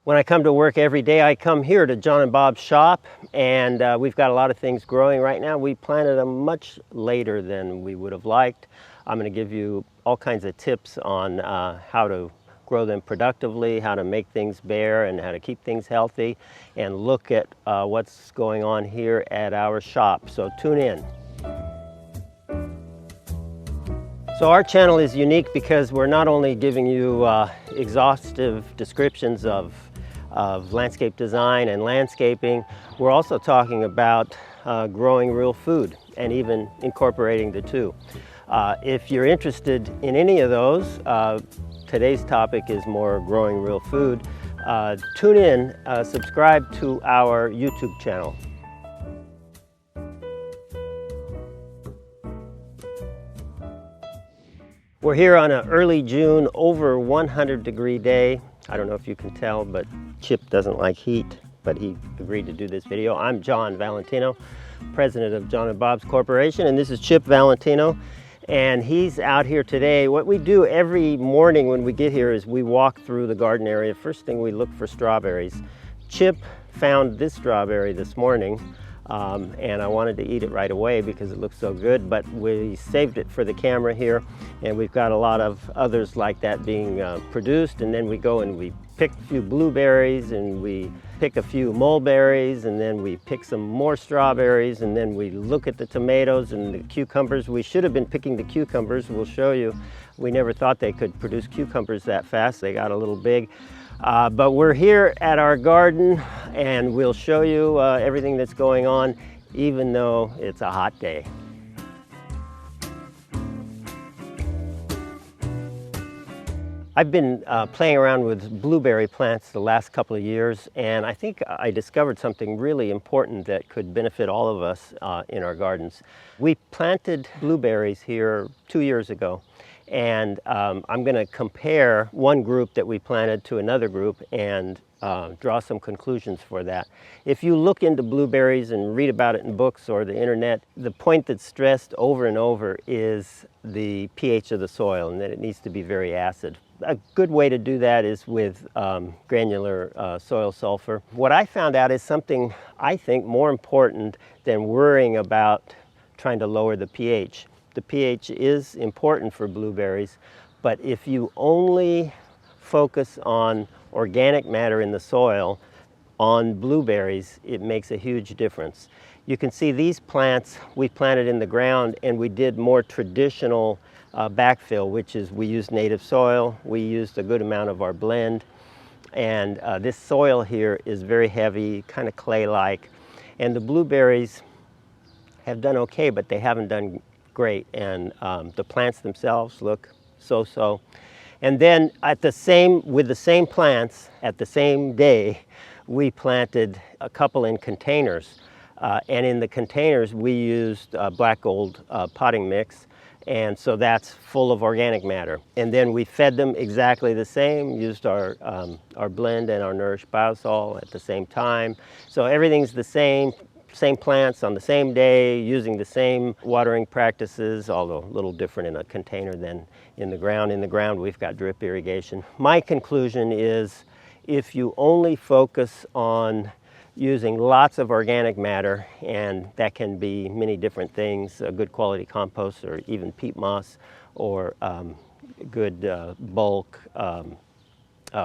When I come to work every day, I come here to John and Bob's shop, and we've got a lot of things growing right now. We planted them much later than we would have liked. I'm going to give you all kinds of tips on how to grow them productively, how to make things bear, and how to keep things healthy, and look at what's going on here at our shop. So tune in. So our channel is unique because we're not only giving you exhaustive descriptions of landscape design and landscaping, we're also talking about growing real food and even incorporating the two. If you're interested in any of those, today's topic is more growing real food. Tune in, subscribe to our YouTube channel. We're here on an early June, over 100-degree day. I don't know if you can tell, but Chip doesn't like heat, but he agreed to do this video. I'm John Valentino, president of John and Bob's Corporation, and this is Chip Valentino, and he's out here today. What we do every morning when we get here is we walk through the garden area. First thing, we look for strawberries. Chip found this strawberry this morning, and I wanted to eat it right away because it looks so good, but we saved it for the camera here, and we've got a lot of others like that being produced, and then we go and we pick a few blueberries, and we pick a few mulberries, and then we pick some more strawberries, and then we look at the tomatoes and the cucumbers. We should have been picking the cucumbers. We'll show you. We never thought they could produce cucumbers that fast. They got a little big. But we're here at our garden, and we'll show you everything that's going on, even though it's a hot day. I've been playing around with blueberry plants the last couple of years, and I think I discovered something really important that could benefit all of us in our gardens. We planted blueberries here 2 years ago. And I'm going to compare one group that we planted to another group and draw some conclusions for that. If you look into blueberries and read about it in books or the internet, the point that's stressed over and over is the pH of the soil and that it needs to be very acid. A good way to do that is with granular soil sulfur. What I found out is something I think more important than worrying about trying to lower the pH. The pH is important for blueberries, but if you only focus on organic matter in the soil on blueberries, it makes a huge difference. You can see these plants we planted in the ground, and we did more traditional backfill, which is we used native soil, we used a good amount of our blend, and this soil here is very heavy, kind of clay-like, and the blueberries have done okay, but they haven't done great, and the plants themselves look so-so. And then with the same plants at the same day, we planted a couple in containers, and in the containers we used black gold potting mix, and so that's full of organic matter. And then we fed them exactly the same, used our blend and our nourish-biosol at the same time, so everything's the same plants on the same day, using the same watering practices, although a little different in a container than in the ground. In the ground, we've got drip irrigation. My conclusion is if you only focus on using lots of organic matter, and that can be many different things, a good quality compost or even peat moss or good bulk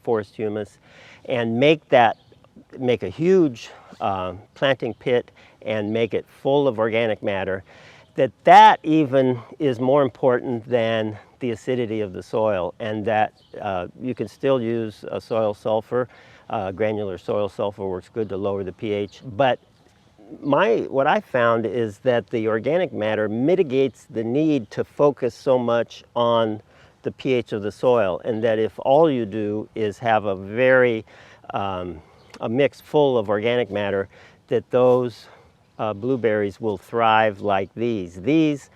forest humus, and make a huge planting pit and make it full of organic matter, that even is more important than the acidity of the soil, and that you can still use a soil sulfur. Granular soil sulfur works good to lower the pH, but what I found is that the organic matter mitigates the need to focus so much on the pH of the soil, and that if all you do is have a mix full of organic matter, that those blueberries will thrive like these. These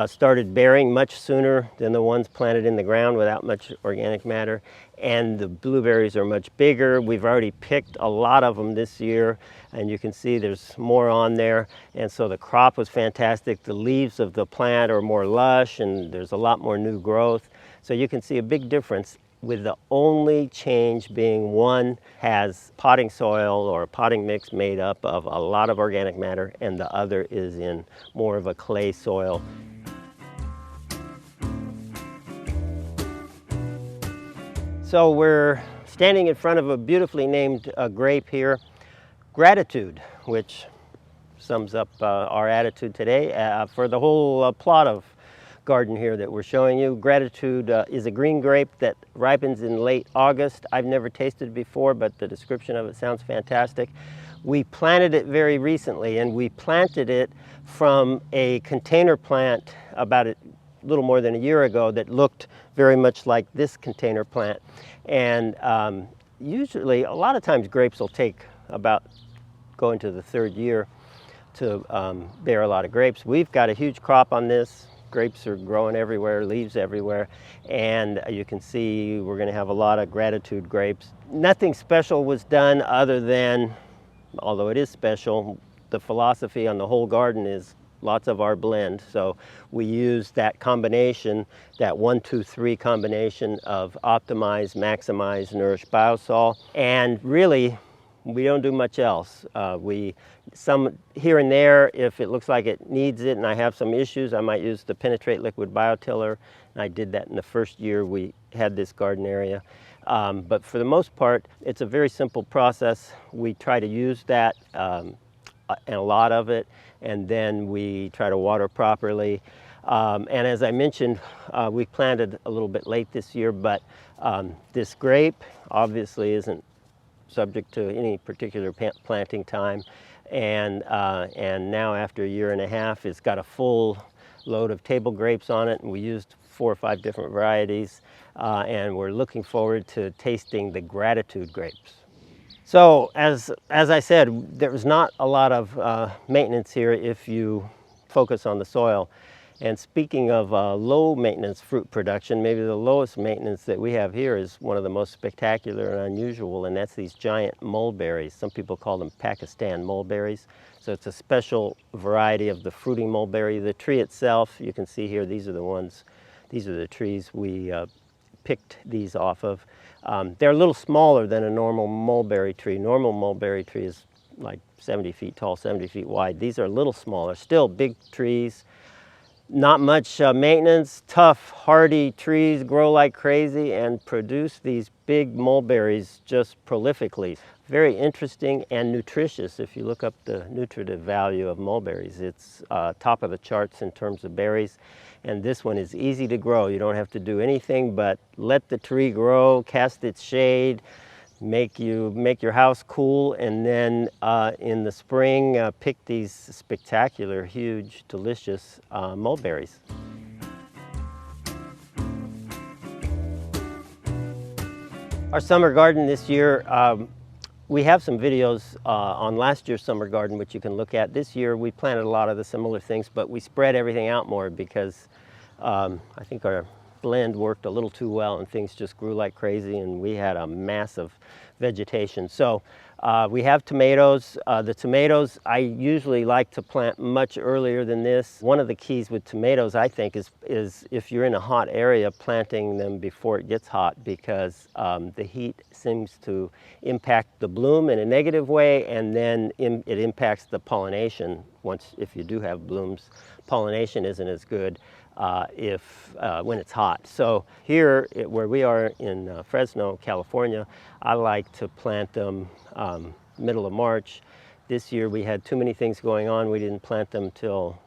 started bearing much sooner than the ones planted in the ground without much organic matter, and the blueberries are much bigger. We've already picked a lot of them this year, and you can see there's more on there, and so the crop was fantastic. The leaves of the plant are more lush, and there's a lot more new growth, so you can see a big difference. with the only change being one has potting soil or a potting mix made up of a lot of organic matter, and the other is in more of a clay soil. So we're standing in front of a beautifully named grape here, Gratitude, which sums up our attitude today for the whole plot of garden here that we're showing you. Gratitude is a green grape that ripens in late August. I've never tasted it before, but the description of it sounds fantastic. We planted it very recently, and we planted it from a container plant about a little more than a year ago that looked very much like this container plant. And usually, a lot of times grapes will take about going to the third year to bear a lot of grapes. We've got a huge crop on this. Grapes are growing everywhere, leaves everywhere, and you can see we're going to have a lot of Gratitude grapes. Nothing special was done other than, although it is special, the philosophy on the whole garden is lots of our blend. So we use that combination, that 1-2-3 combination of optimize, maximize, nourish-biosol, and really we don't do much else. Some here and there, if it looks like it needs it and I have some issues, I might use the penetrate liquid biotiller. And I did that in the first year we had this garden area. But for the most part, it's a very simple process. We try to use that and a lot of it, and then we try to water properly. And as I mentioned, we planted a little bit late this year, but this grape obviously isn't subject to any particular planting time. And now after a year and a half, it's got a full load of table grapes on it, and we used 4 or 5 different varieties, and we're looking forward to tasting the Gratitude grapes. So as I said, there's not a lot of maintenance here if you focus on the soil. And speaking of low maintenance fruit production, maybe the lowest maintenance that we have here is one of the most spectacular and unusual, and that's these giant mulberries. Some people call them Pakistan mulberries. So it's a special variety of the fruiting mulberry. The tree itself, you can see here, these are the trees we picked these off of. They're a little smaller than a normal mulberry tree. Normal mulberry tree is like 70 feet tall, 70 feet wide. These are a little smaller, still big trees. Not much maintenance, tough, hardy trees, grow like crazy and produce these big mulberries just prolifically. Very interesting and nutritious. If you look up the nutritive value of mulberries, it's top of the charts in terms of berries. And this one is easy to grow. You don't have to do anything but let the tree grow, cast its shade, make your house cool, and then in the spring pick these spectacular, huge, delicious mulberries. Our summer garden this year, we have some videos on last year's summer garden which you can look at. This year we planted a lot of the similar things, but we spread everything out more because I think our blend worked a little too well and things just grew like crazy, and we had a massive vegetation. So we have tomatoes. The tomatoes I usually like to plant much earlier than this. One of the keys with tomatoes, I think, is if you're in a hot area, planting them before it gets hot, because the heat seems to impact the bloom in a negative way, and then it impacts the pollination. If you do have blooms, pollination isn't as good when it's hot. So here, where we are in Fresno, California, I like to plant them middle of March. This year we had too many things going on. We didn't plant them till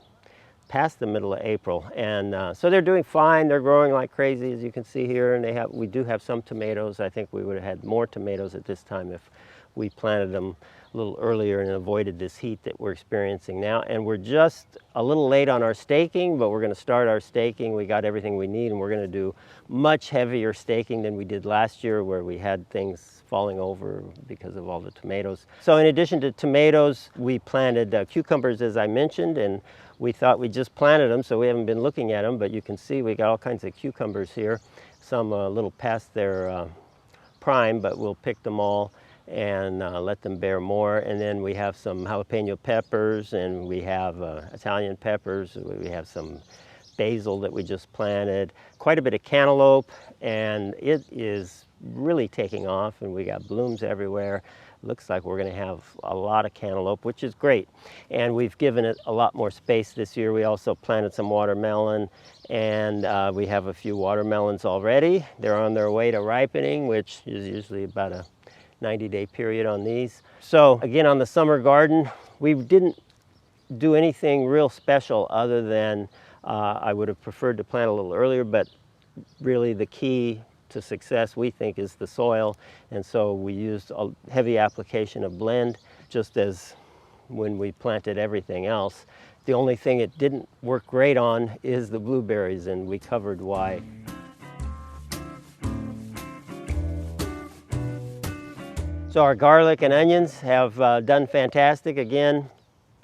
past the middle of April, and so they're doing fine. They're growing like crazy, as you can see here, and we do have some tomatoes. I think we would have had more tomatoes at this time if we planted them a little earlier and avoided this heat that we're experiencing now. And we're just a little late on our staking, but we're going to start our staking. We got everything we need, and we're going to do much heavier staking than we did last year, where we had things falling over because of all the tomatoes. So in addition to tomatoes, we planted cucumbers, as I mentioned, and we thought we just planted them, so we haven't been looking at them, but you can see we got all kinds of cucumbers here. Some a little past their prime, but we'll pick them all and let them bear more. And then we have some jalapeno peppers, and we have Italian peppers. We have some basil that we just planted, quite a bit of cantaloupe, and it is really taking off, and we got blooms everywhere. Looks like we're going to have a lot of cantaloupe, which is great. And we've given it a lot more space this year. We also planted some watermelon, and we have a few watermelons already. They're on their way to ripening, which is usually about a 90-day period on these. So again, on the summer garden, we didn't do anything real special other than I would have preferred to plant a little earlier, but really the key to success, we think, is the soil. And so we used a heavy application of blend, just as when we planted everything else. The only thing it didn't work great on is the blueberries, and we covered why. So our garlic and onions have done fantastic. Again,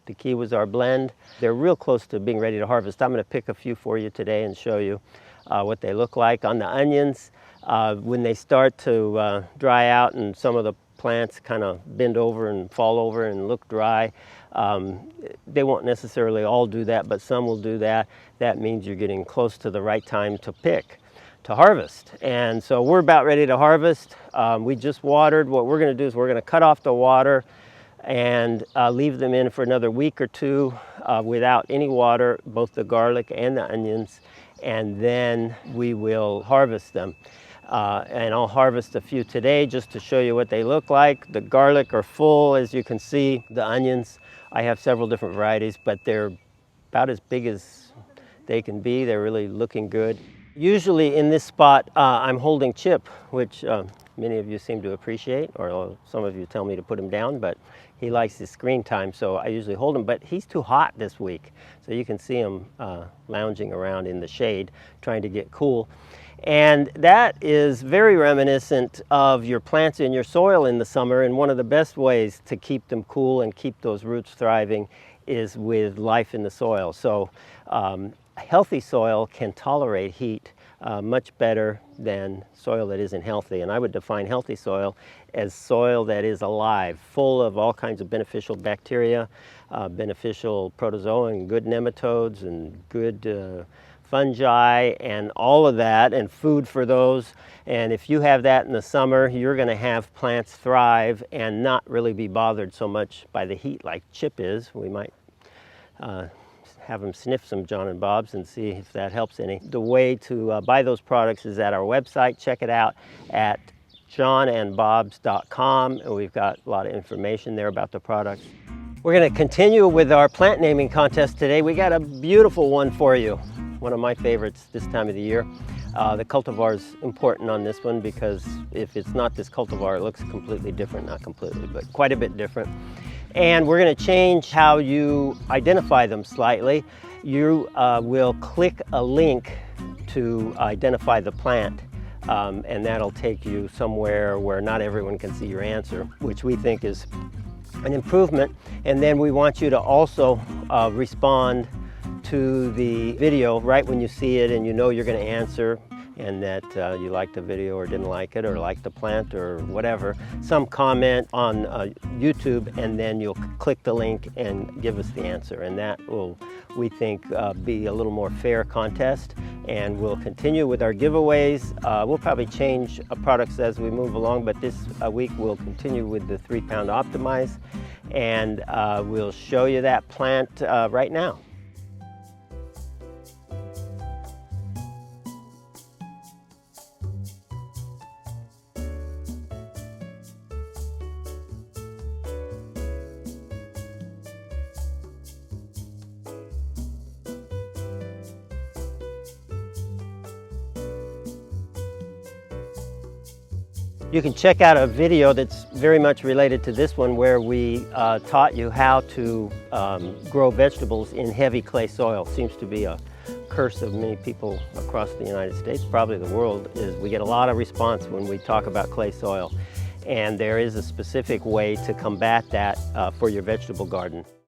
the key was our blend. They're real close to being ready to harvest. I'm going to pick a few for you today and show you what they look like. On the onions, when they start to dry out and some of the plants kind of bend over and fall over and look dry, they won't necessarily all do that, but some will do that. That means you're getting close to the right time to pick, to harvest. And so we're about ready to harvest. We just watered. What we're going to do is we're going to cut off the water and leave them in for another week or two without any water, both the garlic and the onions, and then we will harvest them. And I'll harvest a few today just to show you what they look like. The garlic are full, as you can see. The onions, I have several different varieties, but they're about as big as they can be. They're really looking good. Usually in this spot, I'm holding Chip, which many of you seem to appreciate, or some of you tell me to put him down, but he likes his screen time, so I usually hold him, but he's too hot this week. So you can see him lounging around in the shade, trying to get cool. And that is very reminiscent of your plants in your soil in the summer, and one of the best ways to keep them cool and keep those roots thriving is with life in the soil. So healthy soil can tolerate heat much better than soil that isn't healthy. And I would define healthy soil as soil that is alive, full of all kinds of beneficial bacteria, beneficial protozoa and good nematodes and good fungi and all of that, and food for those. And if you have that in the summer, you're going to have plants thrive and not really be bothered so much by the heat like Chip is. We might have them sniff some John and Bob's and see if that helps any. The way to buy those products is at our website. Check it out at johnandbobs.com, and we've got a lot of information there about the products. We're going to continue with our plant naming contest today. We got a beautiful one for you, one of my favorites this time of the year. The cultivar is important on this one because if it's not this cultivar, it looks completely different. Not completely, but quite a bit different. And we're going to change how you identify them slightly. You will click a link to identify the plant, and that'll take you somewhere where not everyone can see your answer, which we think is an improvement. And then we want you to also respond to the video right when you see it and you know you're going to answer, and that you liked the video or didn't like it or liked the plant or whatever, some comment on YouTube, and then you'll click the link and give us the answer. And that will, we think, be a little more fair contest. And we'll continue with our giveaways. We'll probably change products as we move along, but this week we'll continue with the 3-pound Optimize, and we'll show you that plant right now. You can check out a video that's very much related to this one, where we taught you how to grow vegetables in heavy clay soil. Seems to be a curse of many people across the United States, probably the world, is we get a lot of response when we talk about clay soil. And there is a specific way to combat that for your vegetable garden.